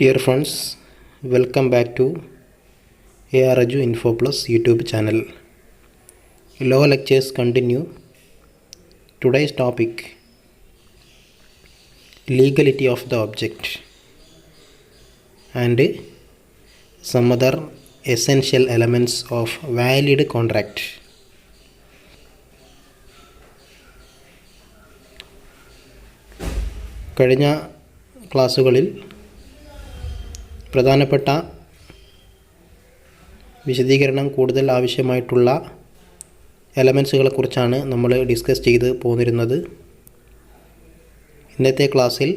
Dear friends, welcome back to ARAJU Info Plus YouTube channel. Law lectures continue. Today's topic: legality of the object and some other essential elements of valid contract. കഴിഞ്ഞ ക്ലാസ്സുകളിൽ പ്രധാനപ്പെട്ട വിശദീകരണം കൂടുതൽ ആവശ്യമായിട്ടുള്ള എലമെൻസുകളെക്കുറിച്ചാണ് നമ്മൾ discuss ചെയ്ത് പോന്നിരുന്നത്. ഇന്നത്തെ ക്ലാസ്സിൽ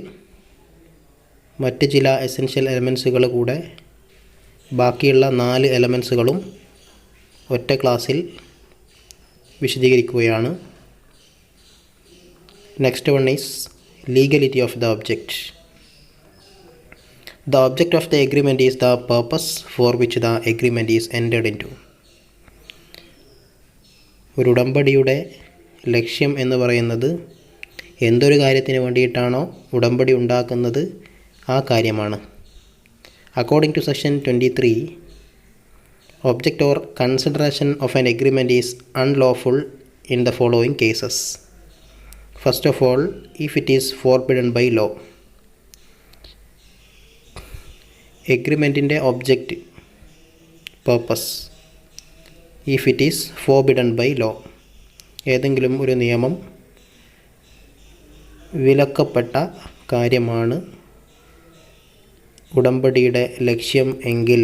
മറ്റ് ചില എസെൻഷ്യൽ എലമെൻസുകൾ കൂടെ ബാക്കിയുള്ള 4 എലമെൻസുകളും ഒറ്റ ക്ലാസ്സിൽ വിശദീകരിക്കുകയാണ്. Next one is legality of the object. The object of the agreement is the purpose for which the agreement is entered into. ഒരു ഉടമ്പടിയുടെ ലക്ഷ്യം എന്ന് പറയുന്നത് എന്തൊരു കാര്യത്തിന് വേണ്ടിയിട്ടാണോ ഉടമ്പടി ഉണ്ടാക്കുന്നത് ആ കാര്യമാണ്. According to section 23, object or consideration of an agreement is unlawful in the following cases. First of all, if it is forbidden by law. എഗ്രിമെൻറ്റിൻ്റെ object purpose if it is forbidden by law, ഏതെങ്കിലും ഒരു നിയമം വിലക്കപ്പെട്ട കാര്യമാണ് ഉടമ്പടിയുടെ ലക്ഷ്യം എങ്കിൽ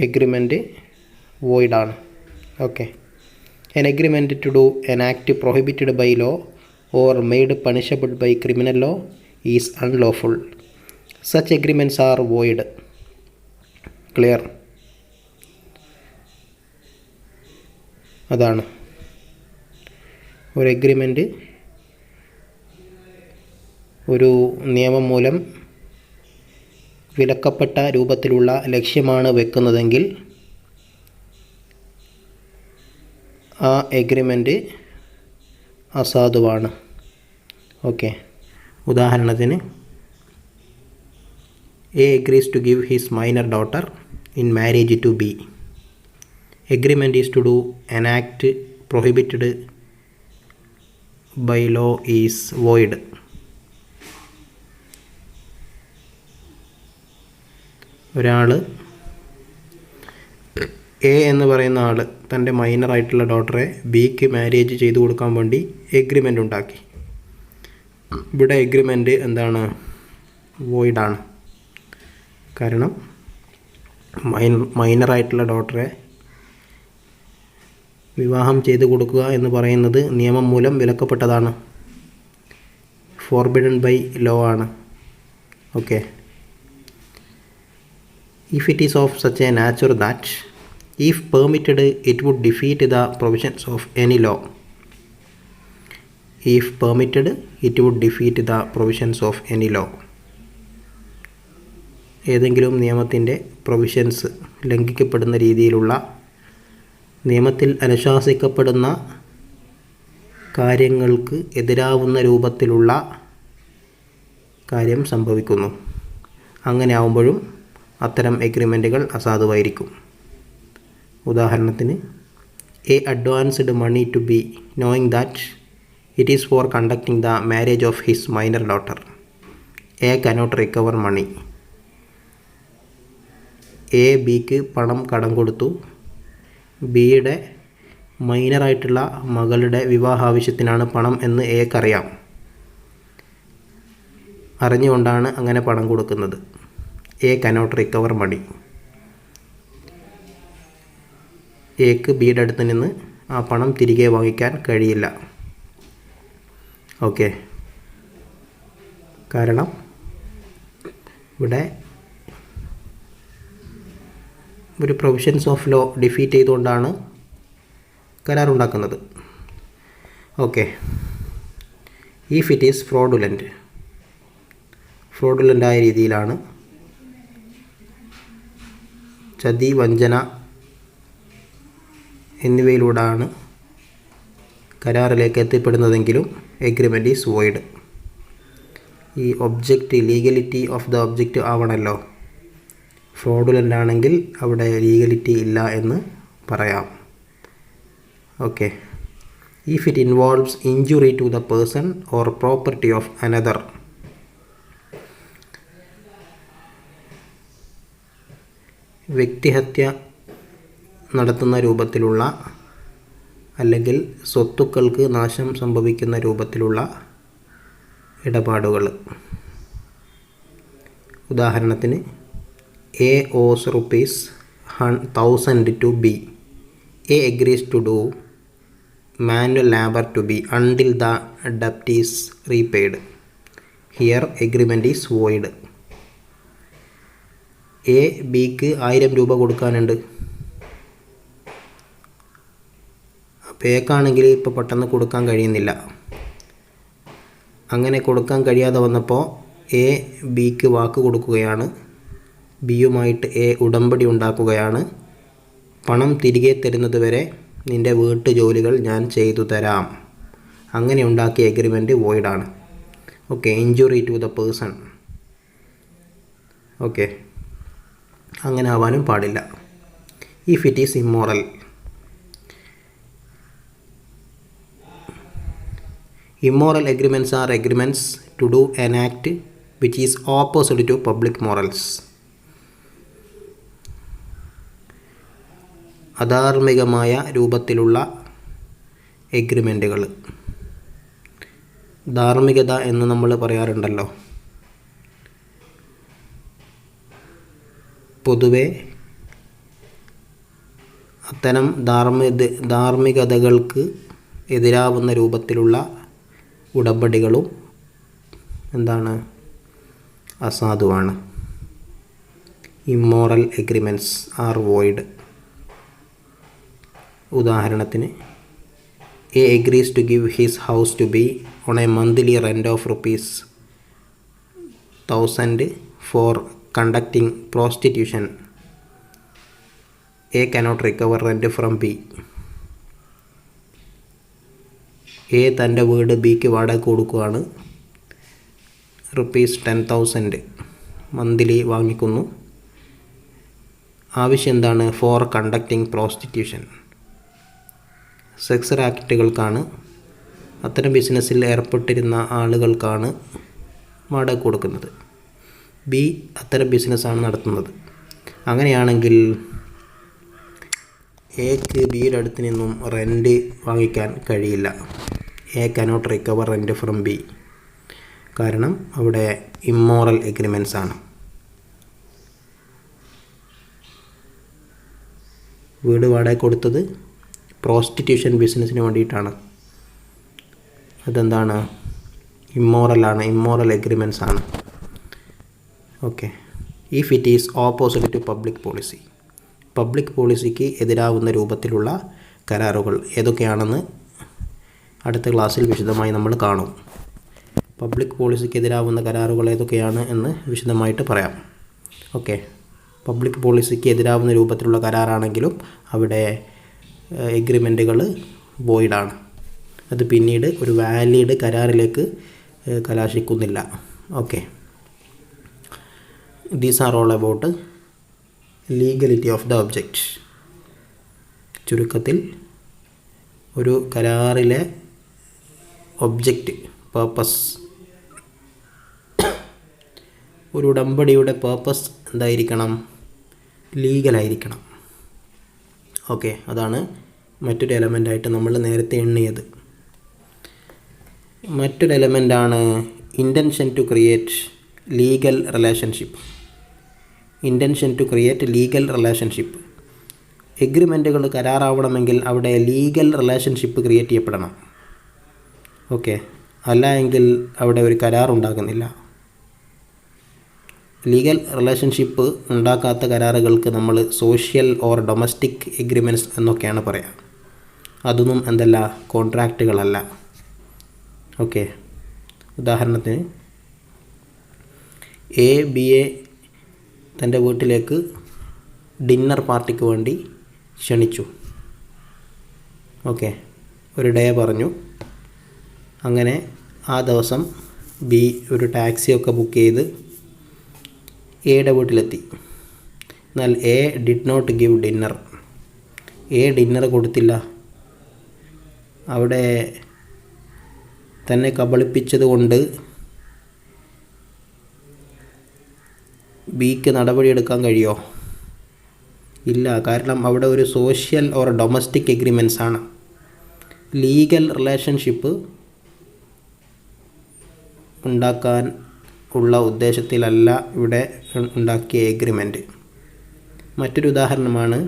agreement വോയിഡാണ്. Okay. An agreement to do an act prohibited by law or made punishable by criminal law is unlawful. Such agreements are void. Clear? അതാണ് ഒരു എഗ്രിമെൻ്റ് ഒരു നിയമം മൂലം വിലക്കപ്പെട്ട രൂപത്തിലുള്ള ലക്ഷ്യമാണ് വെക്കുന്നതെങ്കിൽ ആ എഗ്രിമെൻ്റ് അസാധുവാണ്. ഓക്കെ. ഉദാഹരണത്തിന്, A agrees to give his minor daughter in marriage to B. Agreement is to do an act prohibited by law is void. ഒരാൾ എ എന്ന് പറയുന്ന ആൾ തൻ്റെ മൈനറായിട്ടുള്ള ഡോട്ടറെ ബിക്ക് മാരേജ് ചെയ്തു കൊടുക്കാൻ വേണ്ടി എഗ്രിമെൻ്റ് ഉണ്ടാക്കി. ഇവിടെ എഗ്രിമെൻ്റ് എന്താണ്? വോയിഡാണ്. കാരണം മൈനറായിട്ടുള്ള ഡോട്ടറെ വിവാഹം ചെയ്തു കൊടുക്കുക എന്ന് പറയുന്നത് നിയമം മൂലം വിലക്കപ്പെട്ടതാണ്. ഫോർബിഡൻ ബൈ ലോ ആണ്. Okay. If it is of such A nature that if permitted it would defeat the provisions of any law. If permitted it would defeat the provisions of any law. ഏതെങ്കിലും നിയമത്തിൻ്റെ provisions ലംഘിക്കപ്പെടുന്ന രീതിയിലുള്ള നിയമത്തിൽ അനുശാസിക്കപ്പെടുന്ന കാര്യങ്ങൾക്ക് എതിരാവുന്ന രൂപത്തിലുള്ള കാര്യം സംഭവിക്കുന്നു. അങ്ങനെ ആവുമ്പോഴും അത്തരം എഗ്രിമെൻറ്റുകൾ അസാധുവായിരിക്കും. ഉദാഹരണത്തിന്, A advanced money to B knowing that it is for conducting the marriage of his minor daughter. A cannot recover money. A ബിക്ക് പണം കടം കൊടുത്തു. ബിയുടെ മൈനറായിട്ടുള്ള മകളുടെ വിവാഹാവശ്യത്തിനാണ് പണം എന്ന് എക്കറിയാം. അറിഞ്ഞുകൊണ്ടാണ് അങ്ങനെ പണം കൊടുക്കുന്നത്. എ കനോട്ട് റിക്കവർ മണി. എക്ക് ബിയുടെ അടുത്ത് നിന്ന് ആ പണം തിരികെ വാങ്ങിക്കാൻ കഴിയില്ല. ഓക്കെ. കാരണം ഇവിടെ ഒരു പ്രൊവിഷൻസ് ഓഫ് ലോ ഡിഫീറ്റ് ചെയ്തുകൊണ്ടാണ് കരാറുണ്ടാക്കുന്നത്. ഓക്കെ. ഇഫ് ഇറ്റ് ഈസ് ഫ്രോഡുലൻ്റായ രീതിയിലാണ്, ചതി, വഞ്ചന എന്നിവയിലൂടെയാണ് കരാറിലേക്ക് എത്തിപ്പെടുന്നതെങ്കിലും എഗ്രിമെൻ്റ് ഈസ് വോയിഡ്. ഈ object legality of the object ആവണമല്ലോ. ഫ്രോഡുലൻ്റ് ആണെങ്കിൽ അവിടെ ലീഗലിറ്റി ഇല്ല എന്ന് പറയാം. Okay. If it involves injury to the person or property of another. വ്യക്തിഹത്യ നടത്തുന്ന രൂപത്തിലുള്ള അല്ലെങ്കിൽ സ്വത്തുക്കൾക്ക് നാശം സംഭവിക്കുന്ന രൂപത്തിലുള്ള ഇടപാടുകൾ. ഉദാഹരണത്തിന് A hose ₹1000 to B. A agrees to do manual labor to B until the debt is repaid. Here agreement is void. A ബിക്ക് 1000 രൂപ കൊടുക്കാനുണ്ട്. അപ്പോൾ എക്കാണെങ്കിൽ ഇപ്പോൾ പെട്ടെന്ന് കൊടുക്കാൻ കഴിയുന്നില്ല. അങ്ങനെ കൊടുക്കാൻ കഴിയാതെ വന്നപ്പോൾ എ ബിക്ക് വാക്ക് കൊടുക്കുകയാണ്. ബിയുമായിട്ട് എ ഉടമ്പടി ഉണ്ടാക്കുകയാണ്. പണം തിരികെ തരുന്നത് വരെ നിൻ്റെ വീട്ടു ജോലികൾ ഞാൻ ചെയ്തു തരാം. അങ്ങനെ ഉണ്ടാക്കിയ എഗ്രിമെൻറ്റ് വോയിഡാണ്. Okay. Injury to the person. Okay. അങ്ങനെ ആവാനും പാടില്ല. If it is immoral. Immoral agreements are agreements to do an act which is opposite to public morals. അധാർമികമായ രൂപത്തിലുള്ള എഗ്രിമെൻറ്റുകൾ. ധാർമ്മികത എന്ന് നമ്മൾ പറയാറുണ്ടല്ലോ. പൊതുവെ അത്തരം ധാർമ്മികതകൾക്ക് എതിരാവുന്ന രൂപത്തിലുള്ള ഉടമ്പടികളും എന്താണ്? അസാധുവാണ്. Immoral agreements are void. ഉദാഹരണത്തിന് A agrees to give his house to B on a monthly rent of ₹1000 for conducting prostitution. A cannot recover rent from B. A തൻ്റെ വീട് ബിക്ക് വാടക കൊടുക്കുകയാണ്. ₹10,000 മന്ത്ലി വാങ്ങിക്കുന്നു. ആവശ്യം എന്താണ്? Four conducting prostitution. സെക്സ് ആക്റ്റുകൾക്കാണ്, അത്തരം ബിസിനസ്സിൽ ഏർപ്പെട്ടിരുന്ന ആളുകൾക്കാണ് വാടക കൊടുക്കുന്നത്. ബി അത്തരം ബിസിനസ്സാണ് നടത്തുന്നത്. അങ്ങനെയാണെങ്കിൽ എക്ക് ബിയുടെ അടുത്ത് നിന്നും റെൻറ്റ് വാങ്ങിക്കാൻ കഴിയില്ല. A cannot recover rent from B. കാരണം അവിടെ ഇമ്മോറൽ എഗ്രിമെൻറ്റ്സ് ആണ്. വീട് വാടക കൊടുത്തത് പ്രോസ്റ്റിറ്റ്യൂഷൻ ബിസിനസ്സിന് വേണ്ടിയിട്ടാണ്. അതെന്താണ്? ഇമ്മോറലാണ്. ഇമ്മോറൽ എഗ്രിമെൻറ്റ്സ് ആണ്. Okay. If it is opposite to public policy. Public പോളിസിക്ക് എതിരാവുന്ന രൂപത്തിലുള്ള കരാറുകൾ ഏതൊക്കെയാണെന്ന് അടുത്ത ക്ലാസ്സിൽ വിശദമായി നമ്മൾ കാണും. പബ്ലിക് പോളിസിക്ക് എതിരാവുന്ന കരാറുകൾ ഏതൊക്കെയാണ് എന്ന് വിശദമായിട്ട് പറയാം. ഓക്കെ. പബ്ലിക് പോളിസിക്ക് എതിരാവുന്ന രൂപത്തിലുള്ള കരാറാണെങ്കിലും അവിടെ എഗ്രിമെൻറ്റുകൾ വോയിഡാണ്. അത് പിന്നീട് ഒരു വാലിഡ് കരാറിലേക്ക് കലാശിക്കുന്നില്ല. Okay. These are all about legality of the object. ചുരുക്കത്തിൽ ഒരു കരാറിലെ ഒബ്ജക്റ്റ്, പേർപ്പസ്, ഒരു ഉടമ്പടിയുടെ പേർപ്പസ് എന്തായിരിക്കണം? ലീഗലായിരിക്കണം. ഓക്കെ. അതാണ് മറ്റൊരു എലമെൻ്റായിട്ട് നമ്മൾ നേരത്തെ എണ്ണിയത്. മറ്റൊരു എലമെൻ്റാണ് intention to create legal relationship. Intention to create legal relationship. എഗ്രിമെൻറ്റുകൾ കരാറാവണമെങ്കിൽ അവിടെ ലീഗൽ റിലേഷൻഷിപ്പ് ക്രിയേറ്റ് ചെയ്യപ്പെടണം. ഓക്കെ. അല്ല എങ്കിൽ അവിടെ ഒരു കരാർ ഉണ്ടാകുന്നില്ല. ലീഗൽ റിലേഷൻഷിപ്പ് ഉണ്ടാക്കാത്ത കരാറുകൾക്ക് നമ്മൾ സോഷ്യൽ ഓർ ഡൊമസ്റ്റിക് എഗ്രിമെൻറ്റ്സ് എന്നൊക്കെയാണ് പറയുക. അതൊന്നും എന്തല്ല? കോൺട്രാക്റ്റുകളല്ല. ഓക്കെ. ഉദാഹരണത്തിന് എ ബിയെ തൻ്റെ വീട്ടിലേക്ക് ഡിന്നർ പാർട്ടിക്ക് വേണ്ടി ക്ഷണിച്ചു. ഓക്കെ. ഒരു ഡേ പറഞ്ഞു. അങ്ങനെ ആ ദിവസം ബി ഒരു ടാക്സിയൊക്കെ ബുക്ക് ചെയ്ത് എയുടെ വീട്ടിലെത്തി. എന്നാൽ A did not give dinner. A dinner കൊടുത്തില്ല. അവിടെ തന്നെ കബളിപ്പിച്ചത് കൊണ്ട് ബിക്ക് നടപടിയെടുക്കാൻ കഴിയുമോ? ഇല്ല. കാരണം അവിടെ ഒരു സോഷ്യൽ ഓർ ഡൊമസ്റ്റിക് എഗ്രിമെൻറ്റ്സ് ആണ്. ലീഗൽ റിലേഷൻഷിപ്പ് ഉണ്ടാക്കാൻ ഉള്ള ഉദ്ദേശത്തിലല്ല ഇവിടെ ഉണ്ടാക്കിയ എഗ്രിമെൻറ്റ്. മറ്റൊരു ഉദാഹരണമാണ്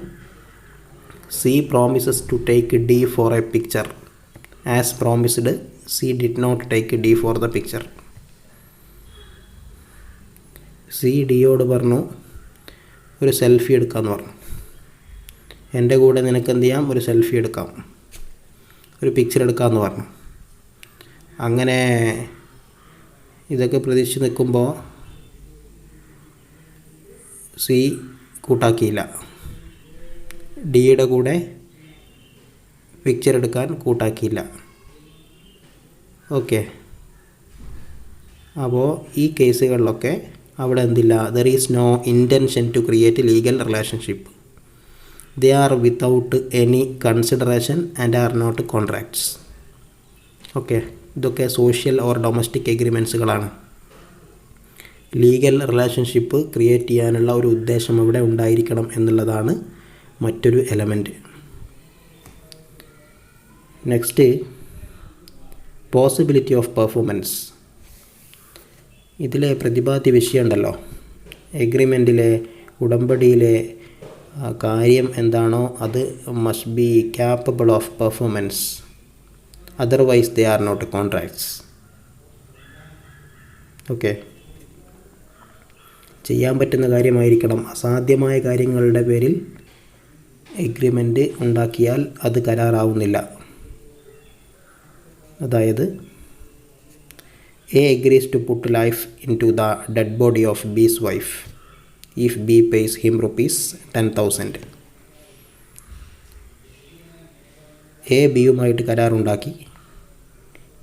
C promises to take D for a picture. As promised C did not take D for the picture. C ഡിയോട് പറഞ്ഞു ഒരു സെൽഫി എടുക്കാമെന്ന് പറഞ്ഞു. എൻ്റെ കൂടെ നിനക്ക് എന്ത് ചെയ്യാം, ഒരു സെൽഫി എടുക്കാം, ഒരു പിക്ചർ എടുക്കാമെന്ന് പറഞ്ഞു. അങ്ങനെ ഇതൊക്കെ പ്രതീക്ഷിച്ച് നിൽക്കുമ്പോൾ സി കൂട്ടാക്കിയില്ല. ഡിയുടെ കൂടെ പിക്ചർ എടുക്കാൻ കൂട്ടാക്കിയില്ല. ഓക്കെ. അപ്പോൾ ഈ കേസുകളിലൊക്കെ അവിടെ എന്തില്ല, there is no intention to create legal relationship. They are without any consideration and are not contracts. Okay. ഇതൊക്കെ സോഷ്യൽ ഓർ ഡൊമസ്റ്റിക് എഗ്രിമെൻറ്റ്സുകളാണ്. ലീഗൽ റിലേഷൻഷിപ്പ് ക്രിയേറ്റ് ചെയ്യാനുള്ള ഒരു ഉദ്ദേശം അവിടെ ഉണ്ടായിരിക്കണം എന്നുള്ളതാണ് മറ്റൊരു element. Next, possibility of performance. ഇതിലെ പ്രതിപാദ്യ വിഷയമുണ്ടല്ലോ, എഗ്രിമെൻറ്റിലെ ഉടമ്പടിയിലെ കാര്യം എന്താണോ അത് must be capable of performance, otherwise they are not contracts. Okay. ചെയ്യാൻ പറ്റുന്ന കാര്യമായിരിക്കണം. അസാധ്യമായ കാര്യങ്ങളുടെ പേരിൽ എഗ്രിമെൻ്റ് ഉണ്ടാക്കിയാൽ അത് കരാറാവുന്നില്ല. അതായത് A agrees to put life into the dead body of B's wife if B pays him ₹10,000. A ബിയുമായിട്ട് കരാറുണ്ടാക്കി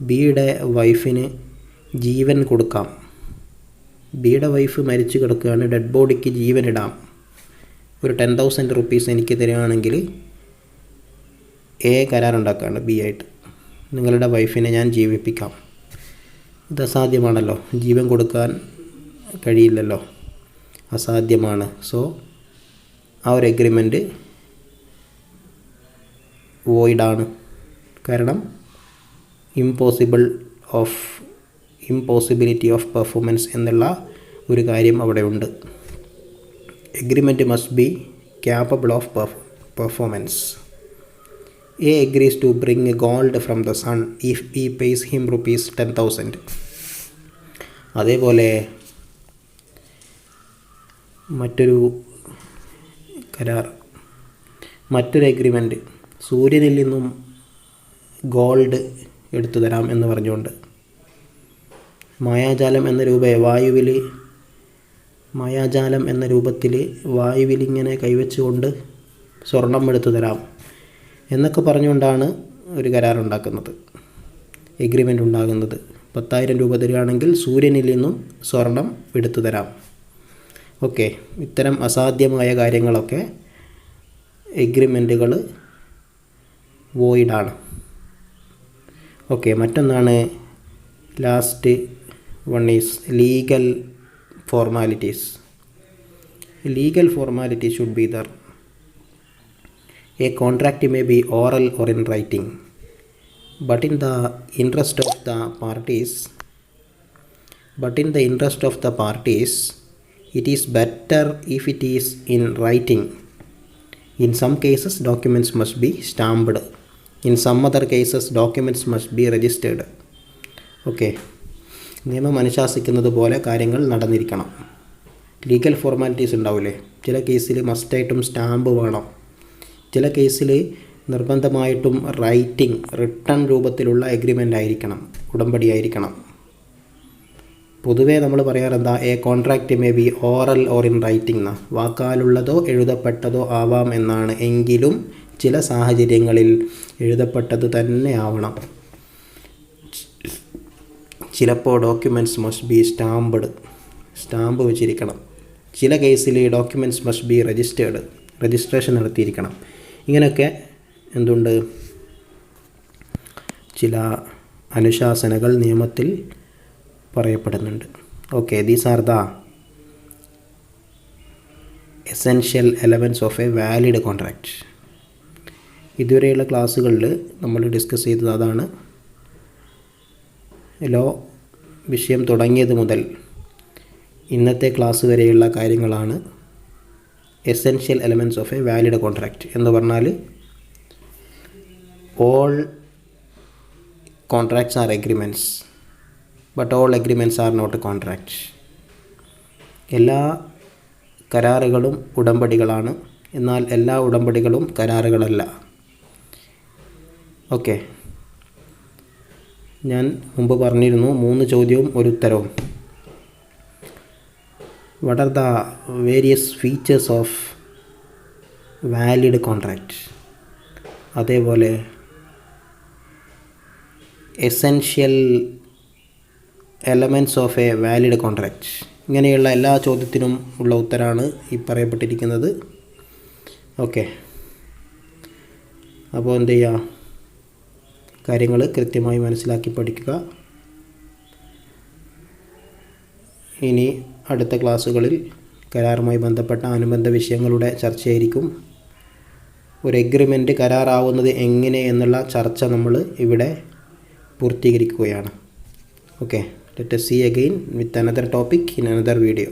ബിയുടെ വൈഫിന് ജീവൻ കൊടുക്കാം. ബിയുടെ വൈഫ് മരിച്ചു കിടക്കുകയാണ്, ഡെഡ് ബോഡിക്ക് ജീവനിടാം, ഒരു ₹10,000 എനിക്ക് തരികയാണെങ്കിൽ എ കരാറുണ്ടാക്കുകയാണ് ബി ആയിട്ട്, നിങ്ങളുടെ വൈഫിനെ ഞാൻ ജീവിപ്പിക്കാം. ഇത് അസാധ്യമാണല്ലോ, ജീവൻ കൊടുക്കാൻ കഴിയില്ലല്ലോ, അസാധ്യമാണ്. സോ ആ ഒരു എഗ്രിമെൻറ്റ് വോയിഡാണ്. കാരണം ഇമ്പോസിബിലിറ്റി ഓഫ് പെർഫോമൻസ് എന്നുള്ള ഒരു കാര്യം അവിടെ ഉണ്ട്. Agreement must be capable of performance. A agrees to bring gold from the sun if B pays him ₹10,000. അതേപോലെ മറ്റൊരു കരാർ, മറ്റൊരു എഗ്രിമെൻറ്റ്, സൂര്യനിൽ നിന്നും ഗോൾഡ് എടുത്തു തരാം എന്ന് പറഞ്ഞുകൊണ്ട് മായാജാലം എന്ന രൂപത്തിൽ വായുവിലിങ്ങനെ കൈവച്ചുകൊണ്ട് സ്വർണം എടുത്തു തരാം എന്നൊക്കെ പറഞ്ഞുകൊണ്ടാണ് ഒരു കരാറുണ്ടാക്കുന്നത്, എഗ്രിമെൻ്റ് ഉണ്ടാകുന്നത്. 10,000 രൂപ തരികയാണെങ്കിൽ സൂര്യനിൽ നിന്നും സ്വർണം എടുത്തു തരാം. ഓക്കെ. ഇത്തരം അസാധ്യമായ കാര്യങ്ങളൊക്കെ എഗ്രിമെൻറ്റുകൾ വോയിഡാണ്. ഓക്കെ. മറ്റൊന്നാണ് last one is legal formalities. Legal formalities should be there. A contract may be oral or in writing, but in the interest of the parties, it is better if it is in writing. In some cases, documents must be stamped. In some other cases, documents must be registered. Okay. നിയമം അനുശാസിക്കുന്നത് പോലെ കാര്യങ്ങൾ നടന്നിരിക്കണം. Legal formalities ഉണ്ടാവില്ലേ, ചില കേസിൽ മസ്റ്റായിട്ടും stamp വേണം, ചില കേസിൽ നിർബന്ധമായിട്ടും റിട്ടൺ രൂപത്തിലുള്ള എഗ്രിമെൻ്റ് ആയിരിക്കണം, ഉടമ്പടി ആയിരിക്കണം. പൊതുവേ നമ്മൾ പറയാറെന്താ, a contract may be oral or in writing എന്നാണ്, വാക്കാലുള്ളതോ എഴുതപ്പെട്ടതോ ആവാം എന്നാണ്. എങ്കിലും ചില സാഹചര്യങ്ങളിൽ എഴുതപ്പെട്ടത് തന്നെ ആവണം. ചിലപ്പോൾ ഡോക്യുമെൻറ്റ്സ് മസ്റ്റ് ബി സ്റ്റാമ്പ് വെച്ചിരിക്കണം. ചില കേസിൽ ഡോക്യുമെൻറ്റ്സ് മസ്റ്റ് ബി രജിസ്ട്രേഷൻ നടത്തിയിരിക്കണം. ഇങ്ങനെയൊക്കെ എന്തുണ്ട്, ചില അനുശാസനകൾ നിയമത്തിൽ പറയപ്പെടുന്നുണ്ട്. Okay, these are the essential elements of a valid contract. ഇതുവരെയുള്ള ക്ലാസ്സുകളിൽ നമ്മൾ ഡിസ്കസ് ചെയ്തത് അതാണ്. ലോ വിഷയം തുടങ്ങിയത് മുതൽ ഇന്നത്തെ ക്ലാസ് വരെയുള്ള കാര്യങ്ങളാണ് essential elements of a valid contract എന്ന് പറഞ്ഞാൽ all contracts are agreements but all agreements are not contract. എല്ലാ കരാറുകളും ഉടമ്പടികളാണ്, എന്നാൽ എല്ലാ ഉടമ്പടികളും കരാറുകളല്ല. ഓക്കെ, ഞാൻ മുമ്പ് പറഞ്ഞിരുന്നു 3 ചോദ്യവും 1 ഉത്തരവും. What are the various features of valid contract, അതേപോലെ essential elements of a valid contract, ഇങ്ങനെയുള്ള എല്ലാ ചോദ്യത്തിനും ഉള്ള ഉത്തരമാണ് ഈ പറയപ്പെട്ടിരിക്കുന്നത്. ഓക്കെ, അപ്പോൾ എന്ത് ചെയ്യുക, കാര്യങ്ങൾ കൃത്യമായി മനസ്സിലാക്കി പഠിക്കുക. ഇനി അടുത്ത ക്ലാസ്സുകളിൽ കരാറുമായി ബന്ധപ്പെട്ട അനുബന്ധ വിഷയങ്ങളുടെ ചർച്ചയായിരിക്കും. ഒരു എഗ്രിമെൻറ്റ് കരാറാവുന്നത് എങ്ങനെ എന്നുള്ള ചർച്ച നമ്മൾ ഇവിടെ പൂർത്തീകരിക്കുകയാണ്. Okay, let us see again with another topic in another video.